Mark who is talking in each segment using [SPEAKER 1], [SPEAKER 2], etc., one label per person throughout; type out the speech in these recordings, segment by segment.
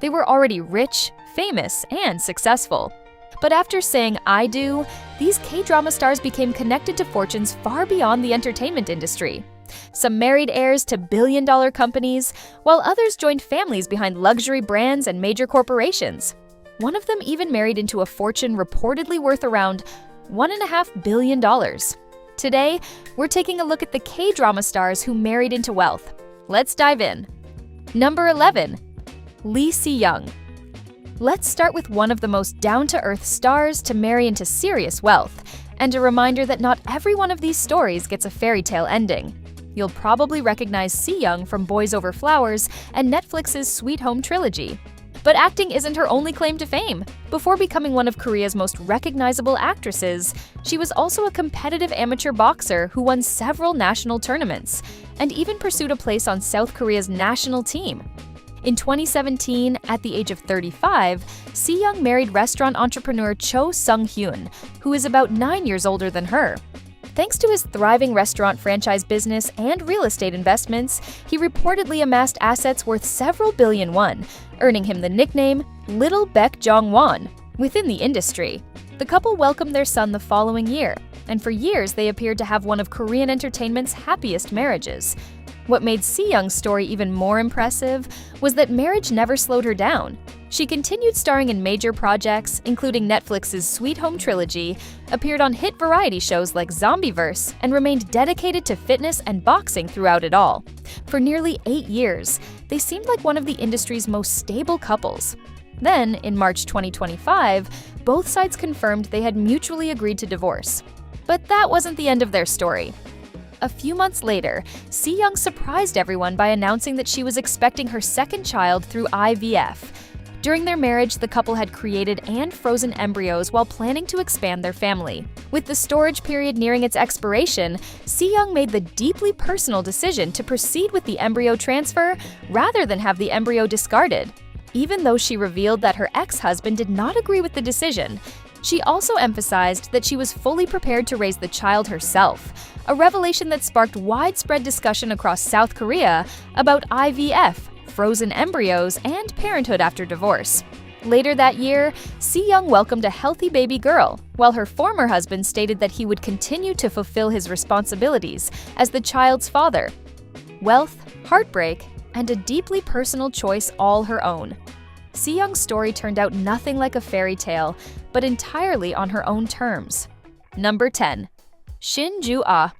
[SPEAKER 1] They were already rich, famous, and successful. But after saying "I do," these K-drama stars became connected to fortunes far beyond the entertainment industry. Some married heirs to billion-dollar companies, while others joined families behind luxury brands and major corporations. One of them even married into a fortune reportedly worth around $1.5 billion. Today, we're taking a look at the K-drama stars who married into wealth. Let's dive in. Number 11. Lee Se-young. Let's start with one of the most down-to-earth stars to marry into serious wealth, and a reminder that not every one of these stories gets a fairy tale ending. You'll probably recognize Se-young from Boys Over Flowers and Netflix's Sweet Home trilogy. But acting isn't her only claim to fame. Before becoming one of Korea's most recognizable actresses, she was also a competitive amateur boxer who won several national tournaments, and even pursued a place on South Korea's national team. In 2017, at the age of 35, Se-young married restaurant entrepreneur Cho Sung-hyun, who is about 9 years older than her. Thanks to his thriving restaurant franchise business and real estate investments, he reportedly amassed assets worth several billion won, earning him the nickname Little Baek Jong-won within the industry. The couple welcomed their son the following year, and for years they appeared to have one of Korean entertainment's happiest marriages. What made Se-young's story even more impressive was that marriage never slowed her down. She continued starring in major projects, including Netflix's Sweet Home trilogy, appeared on hit variety shows like Zombieverse, and remained dedicated to fitness and boxing throughout it all. For nearly 8 years, they seemed like one of the industry's most stable couples. Then, in March 2025, both sides confirmed they had mutually agreed to divorce. But that wasn't the end of their story. A few months later, Se-young surprised everyone by announcing that she was expecting her second child through IVF. During their marriage, the couple had created and frozen embryos while planning to expand their family. With the storage period nearing its expiration, Se-young made the deeply personal decision to proceed with the embryo transfer rather than have the embryo discarded. Even though she revealed that her ex-husband did not agree with the decision, she also emphasized that she was fully prepared to raise the child herself, a revelation that sparked widespread discussion across South Korea about IVF, frozen embryos, and parenthood after divorce. Later that year, Se-young welcomed a healthy baby girl, while her former husband stated that he would continue to fulfill his responsibilities as the child's father. Wealth, heartbreak, and a deeply personal choice all her own. Se-young's story turned out nothing like a fairy tale, but entirely on her own terms. Number 10. Shin Joo-ah.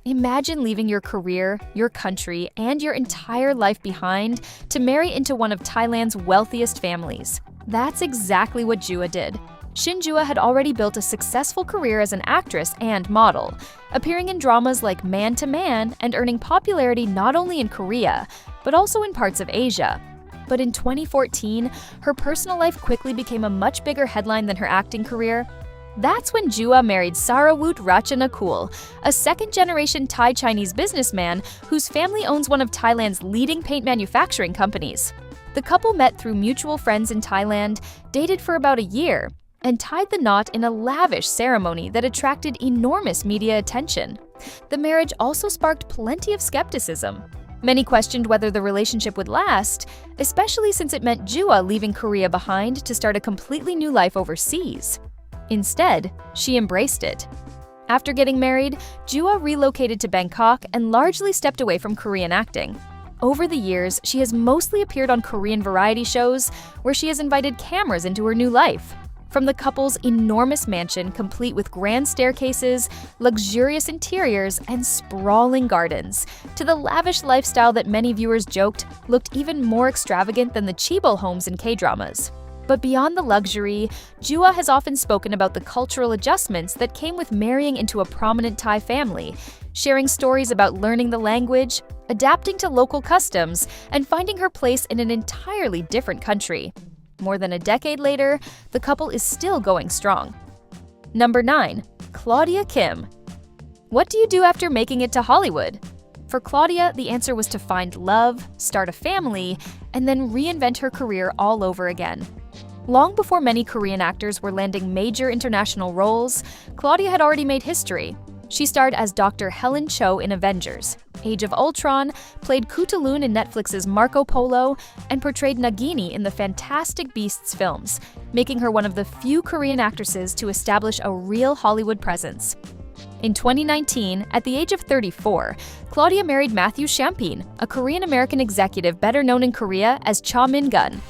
[SPEAKER 1] Imagine leaving your career, your country, and your entire life behind to marry into one of Thailand's wealthiest families. That's exactly what Joo-ah did. Shin Joo-ah had already built a successful career as an actress and model, appearing in dramas like Man to Man and earning popularity not only in Korea, but also in parts of Asia. But in 2014, her personal life quickly became a much bigger headline than her acting career. That's when Joo-ah married Sarawut Ratchanakul, a second-generation Thai-Chinese businessman whose family owns one of Thailand's leading paint manufacturing companies. The couple met through mutual friends in Thailand, dated for about a year, and tied the knot in a lavish ceremony that attracted enormous media attention. The marriage also sparked plenty of skepticism. Many questioned whether the relationship would last, especially since it meant Joo-ah leaving Korea behind to start a completely new life overseas. Instead, she embraced it. After getting married, Joo-ah relocated to Bangkok and largely stepped away from Korean acting. Over the years, she has mostly appeared on Korean variety shows, where she has invited cameras into her new life. From the couple's enormous mansion complete with grand staircases, luxurious interiors, and sprawling gardens, to the lavish lifestyle that many viewers joked looked even more extravagant than the chaebol homes in K-dramas. But beyond the luxury, Joo-ah has often spoken about the cultural adjustments that came with marrying into a prominent Thai family, sharing stories about learning the language, adapting to local customs, and finding her place in an entirely different country. More than a decade later, the couple is still going strong. Number 9. Claudia Kim. What do you do after making it to Hollywood? For Claudia, the answer was to find love, start a family, and then reinvent her career all over again. Long before many Korean actors were landing major international roles, Claudia had already made history. She starred as Dr. Helen Cho in Avengers, Age of Ultron, played Kutaloon in Netflix's Marco Polo, and portrayed Nagini in the Fantastic Beasts films, making her one of the few Korean actresses to establish a real Hollywood presence. In 2019, at the age of 34, Claudia married Matthew Champine, a Korean-American executive better known in Korea as Cha Min-gun.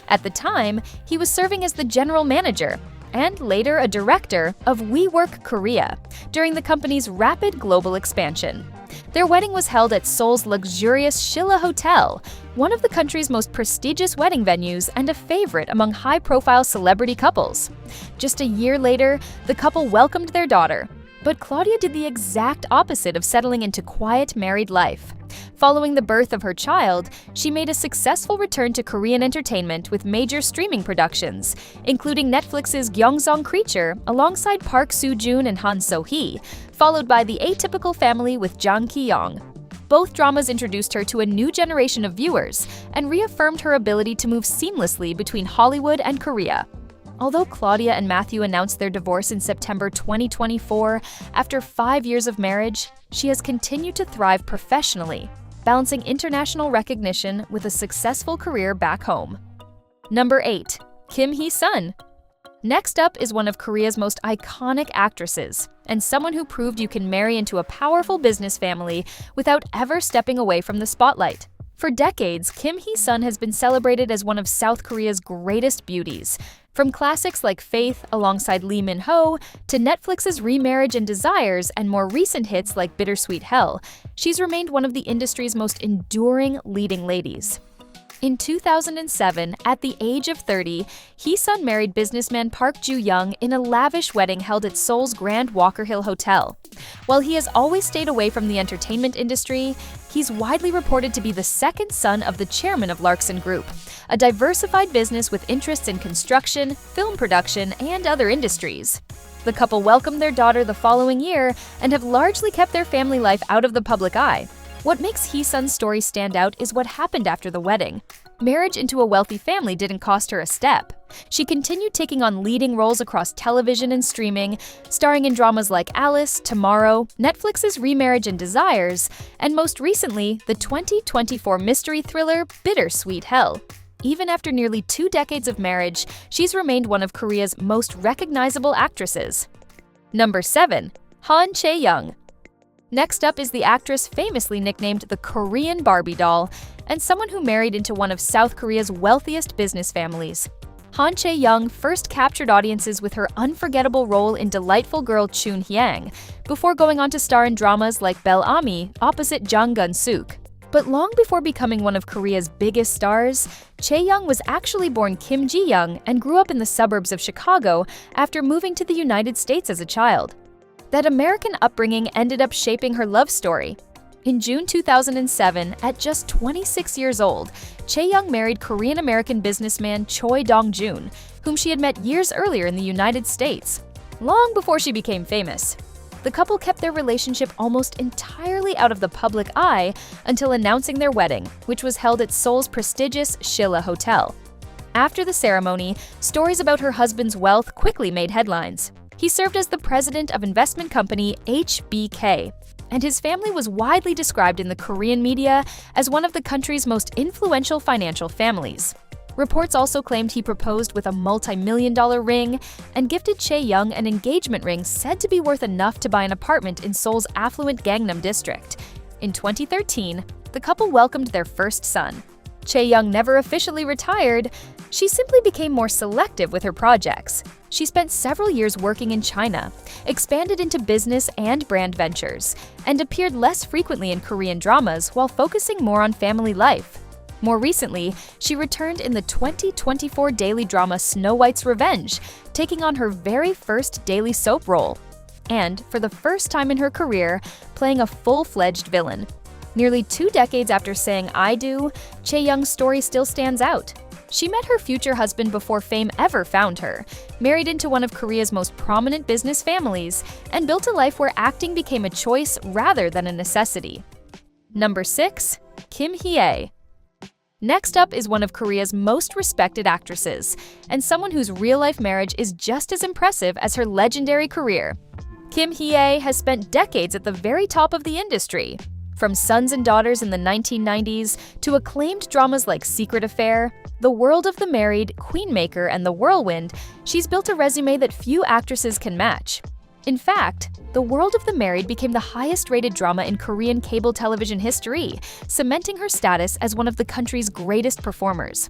[SPEAKER 1] At the time, he was serving as the general manager and later a director of WeWork Korea during the company's rapid global expansion. Their wedding was held at Seoul's luxurious Shilla Hotel, one of the country's most prestigious wedding venues and a favorite among high-profile celebrity couples. Just a year later, the couple welcomed their daughter, but Claudia did the exact opposite of settling into quiet married life. Following the birth of her child, she made a successful return to Korean entertainment with major streaming productions, including Netflix's Gyeongseong Creature alongside Park Soo-joon and Han So-hee, followed by The Atypical Family with Jang Ki-young. Both dramas introduced her to a new generation of viewers and reaffirmed her ability to move seamlessly between Hollywood and Korea. Although Claudia and Matthew announced their divorce in September 2024, after 5 years of marriage, she has continued to thrive professionally, balancing international recognition with a successful career back home. Number 8. Kim Hee-sun. Next up is one of Korea's most iconic actresses, and someone who proved you can marry into a powerful business family without ever stepping away from the spotlight. For decades, Kim Hee-sun has been celebrated as one of South Korea's greatest beauties. From classics like Faith alongside Lee Min-ho to Netflix's Remarriage and Desires and more recent hits like Bittersweet Hell, she's remained one of the industry's most enduring leading ladies. In 2007, at the age of 30, Hee-sun married businessman Park Joo-young in a lavish wedding held at Seoul's Grand Walker Hill Hotel. While he has always stayed away from the entertainment industry, he's widely reported to be the second son of the chairman of Larkson Group, a diversified business with interests in construction, film production, and other industries. The couple welcomed their daughter the following year and have largely kept their family life out of the public eye. What makes Hee-sun's story stand out is what happened after the wedding. Marriage into a wealthy family didn't cost her a step. She continued taking on leading roles across television and streaming, starring in dramas like Alice, Tomorrow, Netflix's Remarriage and Desires, and most recently, the 2024 mystery thriller Bittersweet Hell. Even after nearly 2 decades of marriage, she's remained one of Korea's most recognizable actresses. Number 7. Chae-young. Next up is the actress famously nicknamed the Korean Barbie doll, and someone who married into one of South Korea's wealthiest business families. Chae-young first captured audiences with her unforgettable role in Delightful Girl Chun-hyang, before going on to star in dramas like Belle Ami opposite Jang Gun-suk. But long before becoming one of Korea's biggest stars, Chae-young was actually born Kim Ji-hyun and grew up in the suburbs of Chicago after moving to the United States as a child. That American upbringing ended up shaping her love story. In June 2007, at just 26 years old, Chae-young married Korean-American businessman Choi Dong-jun, whom she had met years earlier in the United States, long before she became famous. The couple kept their relationship almost entirely out of the public eye until announcing their wedding, which was held at Seoul's prestigious Shilla Hotel. After the ceremony, stories about her husband's wealth quickly made headlines. He served as the president of investment company HBK, and his family was widely described in the Korean media as one of the country's most influential financial families. Reports also claimed he proposed with a multi-million-dollar ring and gifted Chae-young an engagement ring said to be worth enough to buy an apartment in Seoul's affluent Gangnam district. In 2013, the couple welcomed their first son. Chae-young never officially retired. She simply became more selective with her projects. She spent several years working in China, expanded into business and brand ventures, and appeared less frequently in Korean dramas while focusing more on family life. More recently, she returned in the 2024 daily drama Snow White's Revenge, taking on her very first daily soap role. And, for the first time in her career, playing a full-fledged villain. Nearly 2 decades after saying "I do," Chae-young's story still stands out. She met her future husband before fame ever found her, married into one of Korea's most prominent business families, and built a life where acting became a choice rather than a necessity. Number 6. Kim Hye-ae. Next up is one of Korea's most respected actresses, and someone whose real-life marriage is just as impressive as her legendary career. Kim Hye-ae has spent decades at the very top of the industry. From Sons and Daughters in the 1990s to acclaimed dramas like Secret Affair, The World of the Married, Queenmaker, and The Whirlwind, she's built a resume that few actresses can match. In fact, The World of the Married became the highest-rated drama in Korean cable television history, cementing her status as one of the country's greatest performers.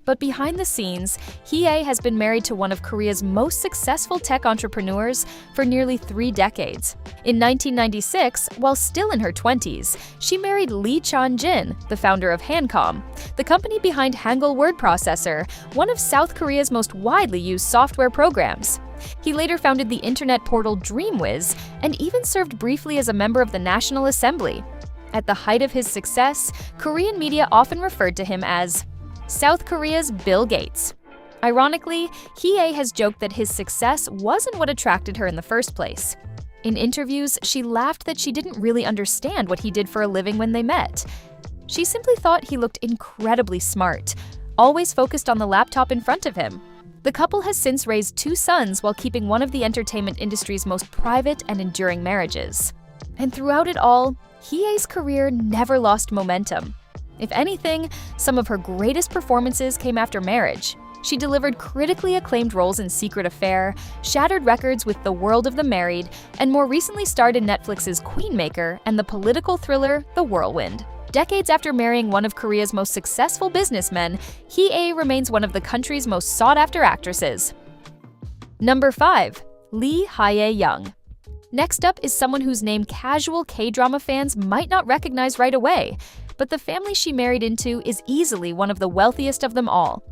[SPEAKER 1] But behind the scenes, Hee-ae has been married to one of Korea's most successful tech entrepreneurs for nearly 3 decades. In 1996, while still in her 20s, she married Lee Chan-jin, the founder of Hancom, the company behind Hangul Word Processor, one of South Korea's most widely used software programs. He later founded the internet portal DreamWiz and even served briefly as a member of the National Assembly. At the height of his success, Korean media often referred to him as South Korea's Bill Gates. Ironically, Hee-ae has joked that his success wasn't what attracted her in the first place. In interviews, she laughed that she didn't really understand what he did for a living when they met. She simply thought he looked incredibly smart, always focused on the laptop in front of him. The couple has since raised 2 sons while keeping one of the entertainment industry's most private and enduring marriages. And throughout it all, Hee-ae's career never lost momentum. If anything, some of her greatest performances came after marriage. She delivered critically acclaimed roles in Secret Affair, shattered records with The World of the Married, and more recently starred in Netflix's Queenmaker and the political thriller The Whirlwind. Decades after marrying one of Korea's most successful businessmen, Hee-ae remains one of the country's most sought-after actresses. Number 5. Lee Hye-young. Next up is someone whose name casual K-drama fans might not recognize right away, but the family she married into is easily one of the wealthiest of them all.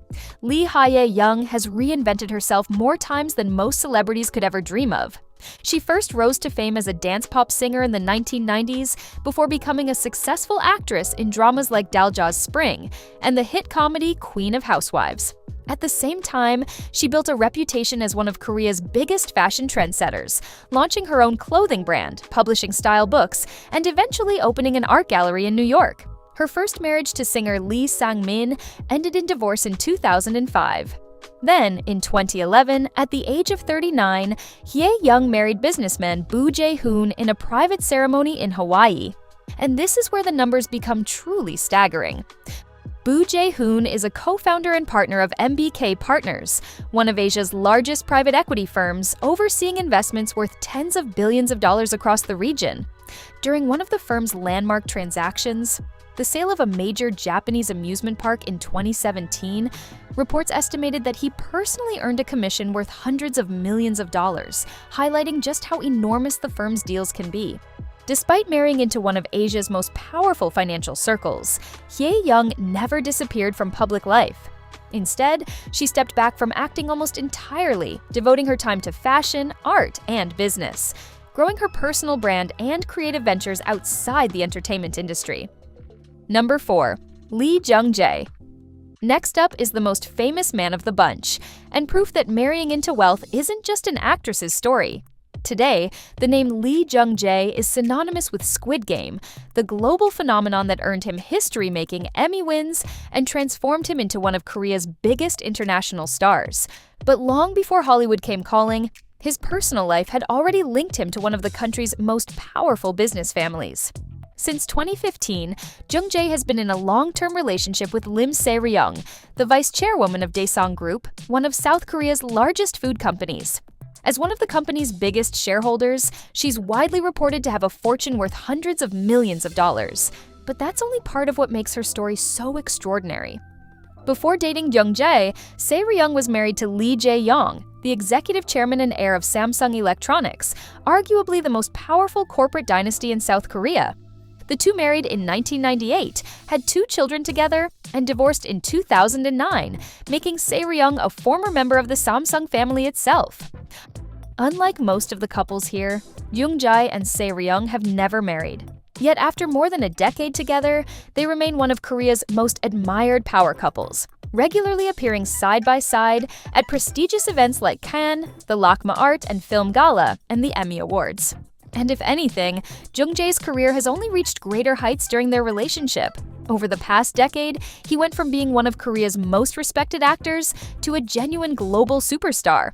[SPEAKER 1] Lee Hye-young has reinvented herself more times than most celebrities could ever dream of. She first rose to fame as a dance pop singer in the 1990s before becoming a successful actress in dramas like Dalja's Spring and the hit comedy Queen of Housewives. At the same time, she built a reputation as one of Korea's biggest fashion trendsetters, launching her own clothing brand, publishing style books, and eventually opening an art gallery in New York. Her first marriage to singer Lee Sang-min ended in divorce in 2005. Then, in 2011, at the age of 39, Hye-young married businessman Boo Jae-hoon in a private ceremony in Hawaii. And this is where the numbers become truly staggering. Boo Jae-hoon is a co-founder and partner of MBK Partners, one of Asia's largest private equity firms, overseeing investments worth tens of billions of dollars across the region. During one of the firm's landmark transactions, the sale of a major Japanese amusement park in 2017, reports estimated that he personally earned a commission worth hundreds of millions of dollars, highlighting just how enormous the firm's deals can be. Despite marrying into one of Asia's most powerful financial circles, Hye-young never disappeared from public life. Instead, she stepped back from acting almost entirely, devoting her time to fashion, art, and business, growing her personal brand and creative ventures outside the entertainment industry. Number 4. Lee Jung-jae. Next up is the most famous man of the bunch, and proof that marrying into wealth isn't just an actress's story. Today, the name Lee Jung-jae is synonymous with Squid Game, the global phenomenon that earned him history-making Emmy wins and transformed him into one of Korea's biggest international stars. But long before Hollywood came calling, his personal life had already linked him to one of the country's most powerful business families. Since 2015, Jung-jae has been in a long-term relationship with Lim Se-ryung, the vice chairwoman of Daesung Group, one of South Korea's largest food companies. As one of the company's biggest shareholders, she's widely reported to have a fortune worth hundreds of millions of dollars. But that's only part of what makes her story so extraordinary. Before dating Jung-jae, Se-ryung was married to Lee Jae-young, the executive chairman and heir of Samsung Electronics, arguably the most powerful corporate dynasty in South Korea. The two married in 1998, had 2 children together, and divorced in 2009, making Se-ryung a former member of the Samsung family itself. Unlike most of the couples here, Jung-jae and Se-ryung have never married. Yet after more than a decade together, they remain one of Korea's most admired power couples, regularly appearing side by side at prestigious events like Cannes, the LACMA Art and Film Gala, and the Emmy Awards. And if anything, Jung-jae's career has only reached greater heights during their relationship. Over the past decade, he went from being one of Korea's most respected actors to a genuine global superstar.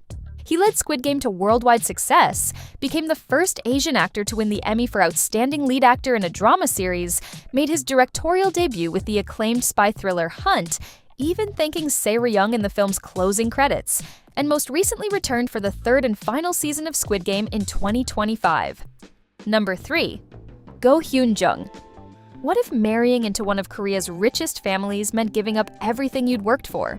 [SPEAKER 1] He led Squid Game to worldwide success, became the first Asian actor to win the Emmy for Outstanding Lead Actor in a Drama Series, made his directorial debut with the acclaimed spy thriller Hunt, even thanking Chae-young in the film's closing credits, and most recently returned for the third and final season of Squid Game in 2025. Number 3. Go Hyun-jung. What if marrying into one of Korea's richest families meant giving up everything you'd worked for?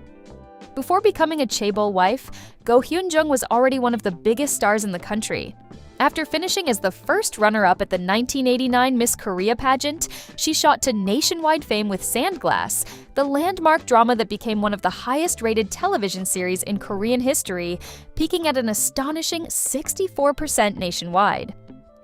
[SPEAKER 1] Before becoming a chaebol wife, Go Hyun-jung was already one of the biggest stars in the country. After finishing as the first runner-up at the 1989 Miss Korea pageant, she shot to nationwide fame with Sandglass, the landmark drama that became one of the highest-rated television series in Korean history, peaking at an astonishing 64% nationwide.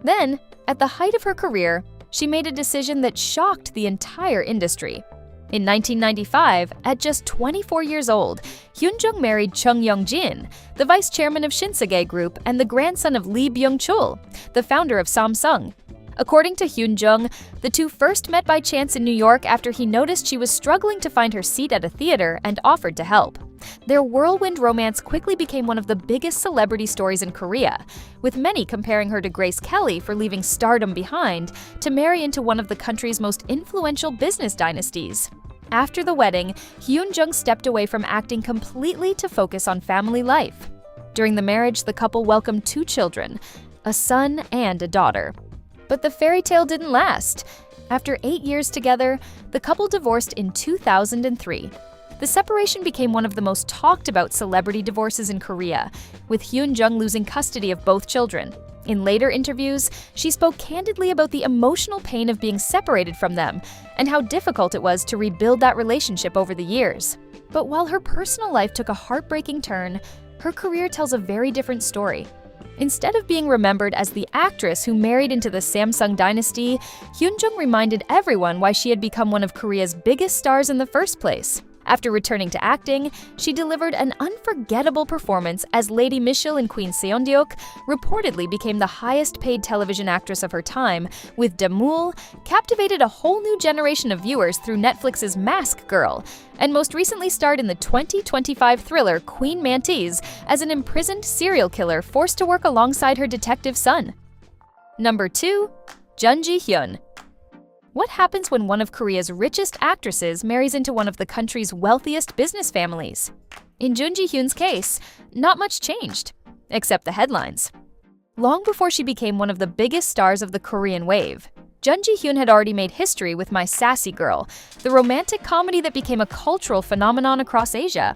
[SPEAKER 1] Then, at the height of her career, she made a decision that shocked the entire industry. In 1995, at just 24 years old, Hyun-jung married Chung Young-jin, the vice chairman of Shin-jae Group and the grandson of Lee Byung-chul, the founder of Samsung. According to Hyun-jung, the two first met by chance in New York after he noticed she was struggling to find her seat at a theater and offered to help. Their whirlwind romance quickly became one of the biggest celebrity stories in Korea, with many comparing her to Grace Kelly for leaving stardom behind to marry into one of the country's most influential business dynasties. After the wedding, Hyun-jung stepped away from acting completely to focus on family life. During the marriage, the couple welcomed 2 children, a son and a daughter. But the fairy tale didn't last. After 8 years together, the couple divorced in 2003. The separation became one of the most talked about celebrity divorces in Korea, with Hyun-jung losing custody of both children. In later interviews, she spoke candidly about the emotional pain of being separated from them and how difficult it was to rebuild that relationship over the years. But while her personal life took a heartbreaking turn, her career tells a very different story. Instead of being remembered as the actress who married into the Samsung dynasty, Hyun-jung reminded everyone why she had become one of Korea's biggest stars in the first place. After returning to acting, she delivered an unforgettable performance as Lady Michelle in Queen Seondeok, reportedly became the highest-paid television actress of her time, with Damoul, captivated a whole new generation of viewers through Netflix's Mask Girl, and most recently starred in the 2025 thriller Queen Mantis as an imprisoned serial killer forced to work alongside her detective son. Number 2. Jun Ji-hyun. What happens when one of Korea's richest actresses marries into one of the country's wealthiest business families? In Jun Ji-hyun's case, not much changed, except the headlines. Long before she became one of the biggest stars of the Korean wave, Jun Ji-hyun had already made history with My Sassy Girl, the romantic comedy that became a cultural phenomenon across Asia.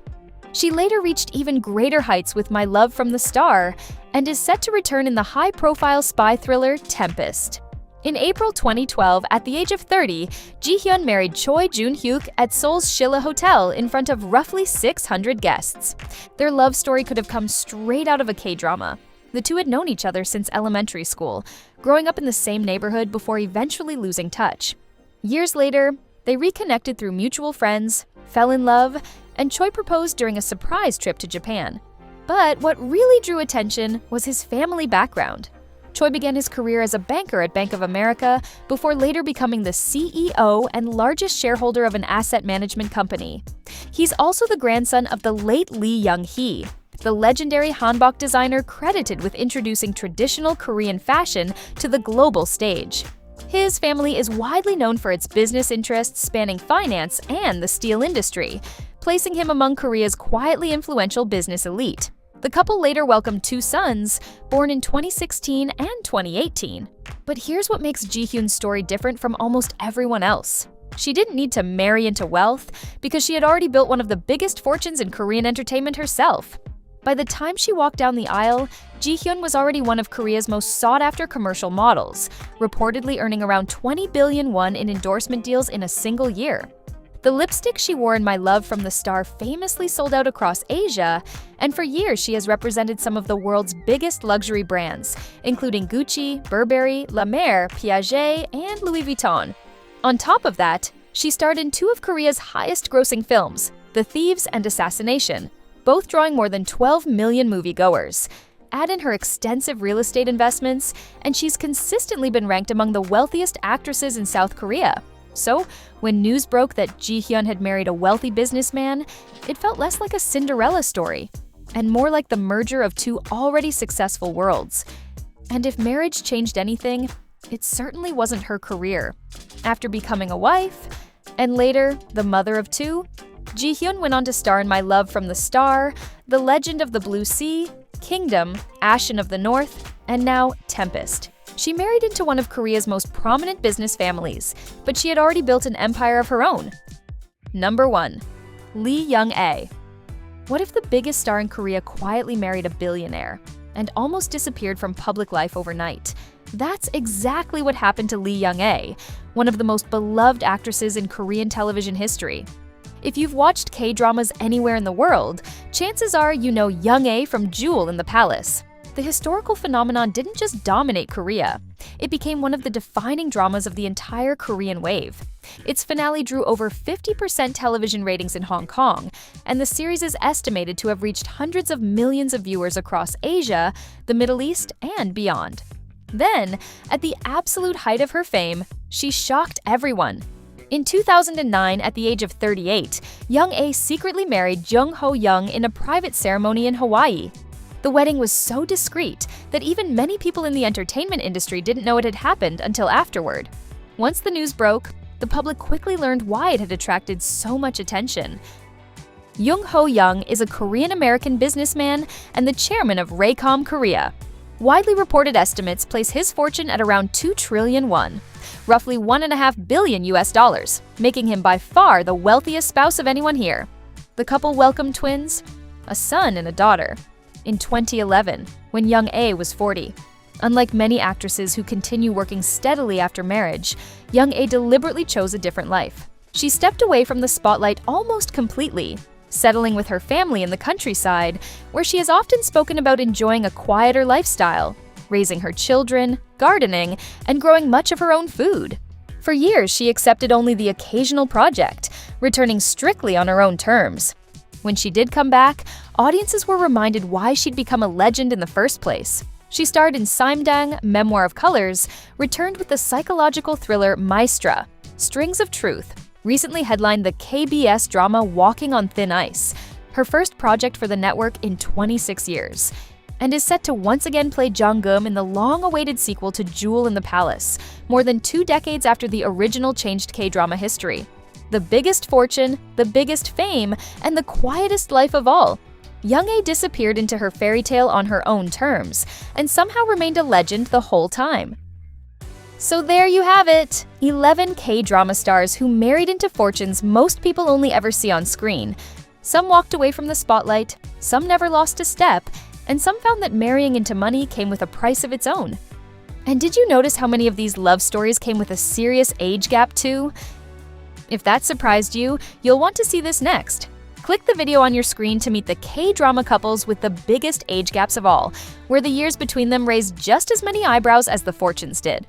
[SPEAKER 1] She later reached even greater heights with My Love from the Star, and is set to return in the high-profile spy thriller Tempest. In April 2012, at the age of 30, Ji-hyun married Choi Jun-hyuk at Seoul's Shilla Hotel in front of roughly 600 guests. Their love story could have come straight out of a K-drama. The two had known each other since elementary school, growing up in the same neighborhood before eventually losing touch. Years later, they reconnected through mutual friends, fell in love, and Choi proposed during a surprise trip to Japan. But what really drew attention was his family background. Choi began his career as a banker at Bank of America before later becoming the CEO and largest shareholder of an asset management company. He's also the grandson of the late Lee Young-hee, the legendary hanbok designer credited with introducing traditional Korean fashion to the global stage. His family is widely known for its business interests spanning finance and the steel industry, placing him among Korea's quietly influential business elite. The couple later welcomed 2 sons, born in 2016 and 2018. But here's what makes Ji-hyun's story different from almost everyone else. She didn't need to marry into wealth because she had already built one of the biggest fortunes in Korean entertainment herself. By the time she walked down the aisle, Ji-hyun was already one of Korea's most sought-after commercial models, reportedly earning around 20 billion won in endorsement deals in a single year. The lipstick she wore in My Love from the Star famously sold out across Asia, and for years she has represented some of the world's biggest luxury brands, including Gucci, Burberry, La Mer, Piaget, and Louis Vuitton. On top of that, she starred in 2 of Korea's highest-grossing films, The Thieves and Assassination, both drawing more than 12 million moviegoers. Add in her extensive real estate investments, and she's consistently been ranked among the wealthiest actresses in South Korea. So, when news broke that Ji-hyun had married a wealthy businessman, it felt less like a Cinderella story. and more like the merger of two already successful worlds. And if marriage changed anything, it certainly wasn't her career. After becoming a wife, and later the mother of two, Ji-hyun went on to star in My Love from the Star, The Legend of the Blue Sea, Kingdom, Ashen of the North, and now Tempest. She married into one of Korea's most prominent business families, but she had already built an empire of her own. Number 1. Lee Jung-jae. What if the biggest star in Korea quietly married a billionaire and almost disappeared from public life overnight? That's exactly what happened to Lee Jung-jae, one of the most beloved actresses in Korean television history. If you've watched K-dramas anywhere in the world, chances are you know Jung-jae from Jewel in the Palace. The historical phenomenon didn't just dominate Korea. It became one of the defining dramas of the entire Korean wave. Its finale drew over 50% television ratings in Hong Kong, and the series is estimated to have reached hundreds of millions of viewers across Asia, the Middle East, and beyond. Then, at the absolute height of her fame, she shocked everyone. In 2009, at the age of 38, Jung-jae secretly married Jung-ho-young in a private ceremony in Hawaii. The wedding was so discreet that even many people in the entertainment industry didn't know it had happened until afterward. Once the news broke, the public quickly learned why it had attracted so much attention. Jung-ho-young is a Korean-American businessman and the chairman of Raycom Korea. Widely reported estimates place his fortune at around 2 trillion won, roughly $1.5 billion US, making him by far the wealthiest spouse of anyone here. The couple welcomed twins, a son and a daughter, in 2011, when Jung-jae was 40. Unlike many actresses who continue working steadily after marriage, Jung-jae deliberately chose a different life. She stepped away from the spotlight almost completely, settling with her family in the countryside, where she has often spoken about enjoying a quieter lifestyle, raising her children, gardening, and growing much of her own food. For years, she accepted only the occasional project, returning strictly on her own terms. When she did come back, audiences were reminded why she'd become a legend in the first place. She starred in Saimdang, Memoir of Colors, returned with the psychological thriller Maestra, Strings of Truth, recently headlined the KBS drama Walking on Thin Ice, her first project for the network in 26 years, and is set to once again play Jung-geum in the long-awaited sequel to Jewel in the Palace, more than 2 decades after the original changed K-drama history. The biggest fortune, the biggest fame, and the quietest life of all. Jung-jae disappeared into her fairy tale on her own terms, and somehow remained a legend the whole time. So there you have it! 11 K-drama stars who married into fortunes most people only ever see on screen. Some walked away from the spotlight, some never lost a step, and some found that marrying into money came with a price of its own. And did you notice how many of these love stories came with a serious age gap too? If that surprised you, you'll want to see this next. Click the video on your screen to meet the K-drama couples with the biggest age gaps of all, where the years between them raised just as many eyebrows as the fortunes did.